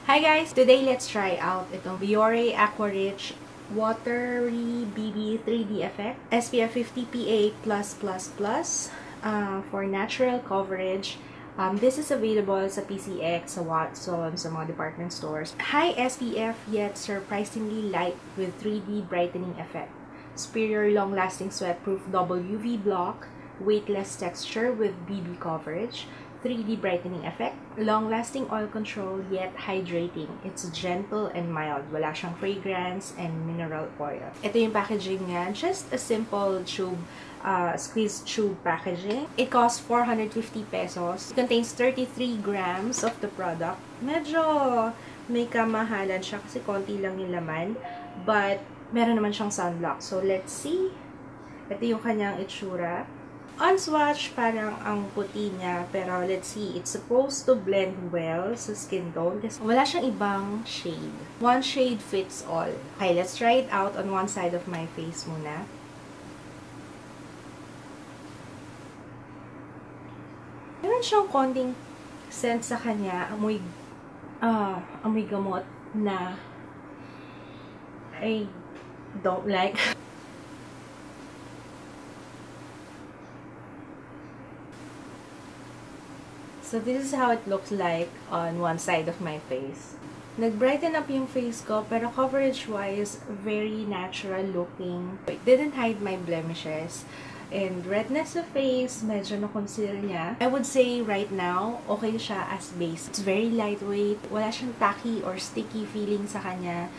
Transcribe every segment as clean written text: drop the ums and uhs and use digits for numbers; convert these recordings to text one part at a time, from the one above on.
Hi guys! Today, let's try out itong Biore Aqua Rich Watery BB 3D Effect SPF 50 PA+++ for natural coverage. This is available sa PCX, sa Watsons, sa mga department stores. High SPF yet surprisingly light with 3D brightening effect. Superior long-lasting sweat-proof UV block, weightless texture with BB coverage, 3D brightening effect, long-lasting oil control yet hydrating. It's gentle and mild. Wala siyang fragrance and mineral oil. Ito yung packaging niya. Just a simple tube, squeeze tube packaging. It costs 450 pesos. It contains 33 grams of the product. Medyo may kamahalan siya kasi konti lang yung laman. But meron naman siyang sunblock. So let's see. Ito yung kanyang itsura. On swatch, parang ang puti niya, pero let's see, it's supposed to blend well sa skin tone kasi wala siyang ibang shade. One shade fits all. Okay, let's try it out on one side of my face muna. Meron siyang konting scent sa kanya, amoy gamot na I don't like. So this is how it looks like on one side of my face. Nag-brighten up yung face ko, pero coverage-wise, very natural looking. It didn't hide my blemishes. And redness sa face, medyo na-conceal niya. I would say right now, okay siya as base. It's very lightweight. Wala siyang tacky or sticky feeling sa kanya.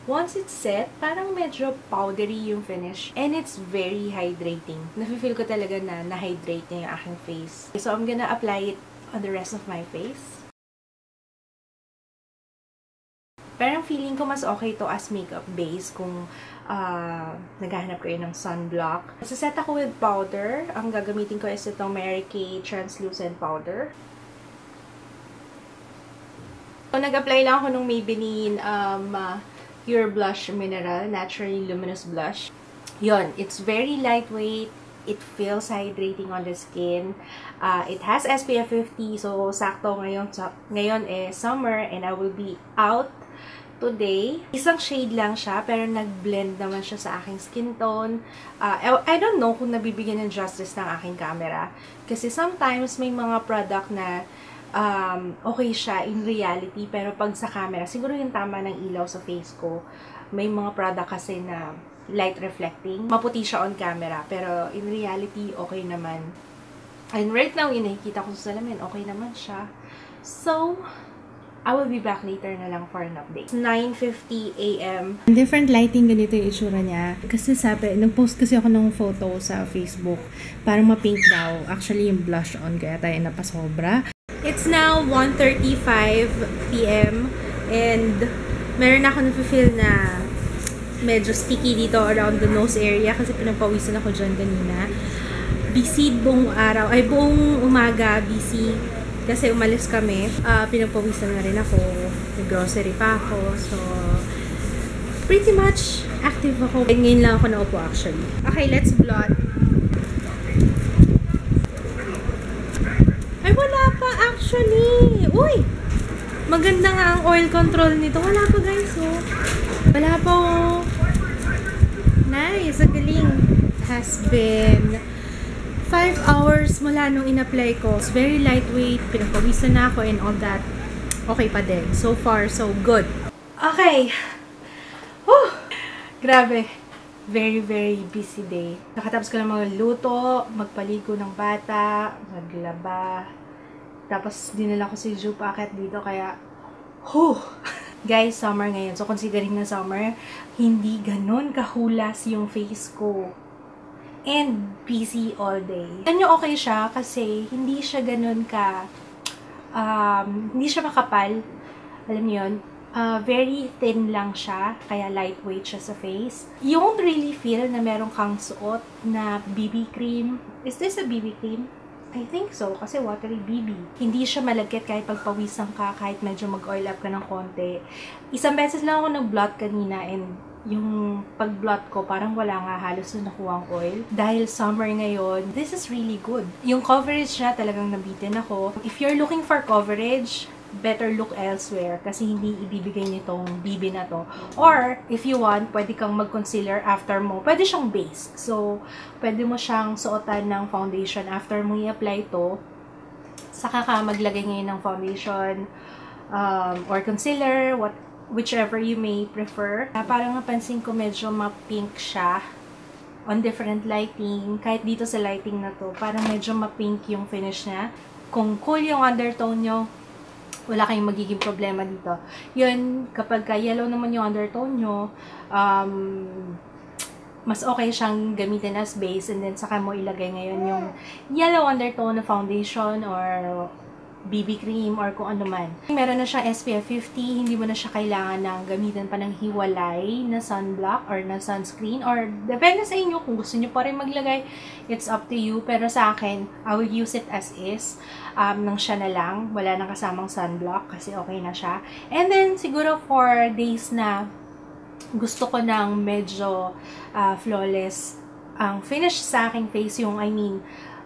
Once it's set, parang medyo powdery yung finish. And it's very hydrating. Nafe-feel ko talaga na na-hydrate niya yung aking face. So I'm gonna apply it on the rest of my face. Parang feeling ko mas okay to as makeup base kung naghahanap kayo ng sunblock. Saset ako with powder. Ang gagamitin ko is itong Mary Kay Translucent Powder. So, nag-apply lang ako ng Maybelline Pure Blush Mineral Naturally Luminous Blush. Yon, it's very lightweight. It feels hydrating on the skin. It has SPF 50, so sakto ngayon summer and I will be out today. Isang shade lang siya, pero nag-blend naman siya sa aking skin tone. I don't know kung nabibigyan ng justice ng aking camera. Kasi sometimes may mga product na okay siya in reality, pero pag sa camera, siguro yung tama ng ilaw sa face ko. May mga product kasi na light reflecting. Maputi siya on camera, pero in reality, okay naman. And right now, yung nakikita ko sa salamin, okay naman siya. So, I will be back later na lang for an update. 9:50 AM. Different lighting, ganito yung itsura niya. Kasi sabi, nag-post kasi ako ng photo sa Facebook. Parang ma-pink daw. Actually, yung blush on, kaya tayo napasobra. It's now 1:35 PM. And meron ako na-feel na medyo sticky dito around the nose area kasi pinagpawisan ako dyan kanina. Busy buong araw, ay buong umaga, busy. Kasi umalis kami, pinagpawisan na rin ako. Nag-grocery pa ako. So, pretty much active ako. And ngayon lang ako naupo actually. Okay, let's blot. Ay, wala pa actually. Uy! Maganda nga ang oil control nito. Wala pa guys, oh. Wala pa, oh. Nice, ang galing. Has been 5 hours mula nung in-apply ko. It's very lightweight, pinagpawisan na ako and all that. Okay pa din. So far, so good. Okay. Whew. Grabe. Very, very busy day. Nakatapos ko ng mga luto, magpaligo ng bata, maglaba. Tapos, dinala ko si Ju packet dito, kaya, Guys, summer ngayon. So, considering na summer, hindi ganun kahulas yung face ko. And busy all day. Ano okay siya kasi hindi siya ganun hindi siya makapal. Alam niyo yun? Very thin lang siya, kaya lightweight siya sa face. You won't really feel na meron kang suot na BB cream. Is this a BB cream? I think so, kasi watery BB. Hindi siya malagkit kahit pagpawisan ka, kahit medyo mag-oil up ka ng konti. Isang beses lang ako nag-blot kanina and yung pag-blot ko, parang wala nga halos na nakuha ang oil. Dahil summer ngayon, this is really good. Yung coverage niya, talagang nabitin ako. If you're looking for coverage, better look elsewhere kasi hindi ibibigay nitong BB na to. Or, if you want, pwede kang mag-concealer after mo. Pwede siyang base. So, pwede mo siyang suotan ng foundation after mo i-apply to. Saka ka maglagay ngayon ng foundation or concealer, whichever you may prefer. Parang napansin ko medyo ma-pink siya on different lighting. Kahit dito sa lighting na to, parang medyo ma-pink yung finish niya. Kung cool yung undertone nyo, wala kayong magiging problema dito. Yun, kapag yellow naman yung undertone nyo, mas okay siyang gamitin as base, and then saka mo ilagay ngayon yung yellow undertone na foundation or BB cream or kung ano man. Meron na siyang SPF 50, hindi mo na siya kailangan ng gamitin pa ng hiwalay na sunblock or na sunscreen, or depende sa inyo kung gusto nyo pa rin maglagay, it's up to you. Pero sa akin, I will use it as is, nang siya na lang, wala nang kasamang sunblock kasi okay na siya. And then siguro for days na gusto ko ng medyo flawless ang finish sa aking face, yung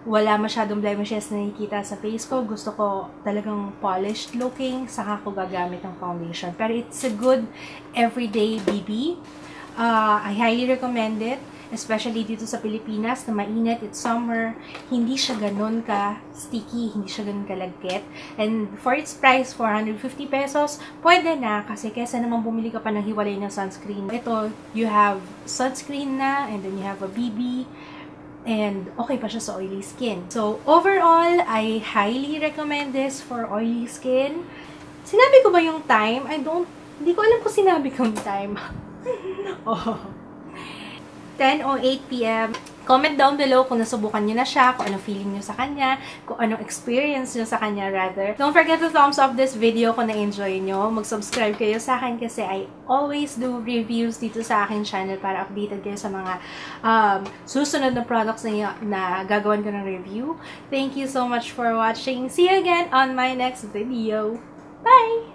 wala masyadong blemishes na nakikita sa face ko. Gusto ko talagang polished looking, saka ko gagamit ng foundation. Pero it's a good everyday BB. I highly recommend it, especially dito sa Pilipinas na mainit, it's summer. Hindi siya ganun ka-sticky, hindi siya ganun kalagkit. And for its price, 450 pesos, pwede na kasi kesa naman bumili ka pa ng hiwalay na sunscreen. Ito, you have sunscreen na, and then you have a BB, and okay pa siya sa oily skin. So, overall, I highly recommend this for oily skin. Sinabi ko ba yung time? Hindi ko alam kung sinabi ko yung time. Oh. 10:08 p.m. Comment down below kung nasubukan nyo na siya, kung anong feeling nyo sa kanya, kung anong experience nyo sa kanya rather. Don't forget to thumbs up this video kung na-enjoy nyo. Mag-subscribe kayo sa akin kasi I always do reviews dito sa akin channel para updated kayo sa mga susunod na products na gagawin ko ng review. Thank you so much for watching. See you again on my next video. Bye!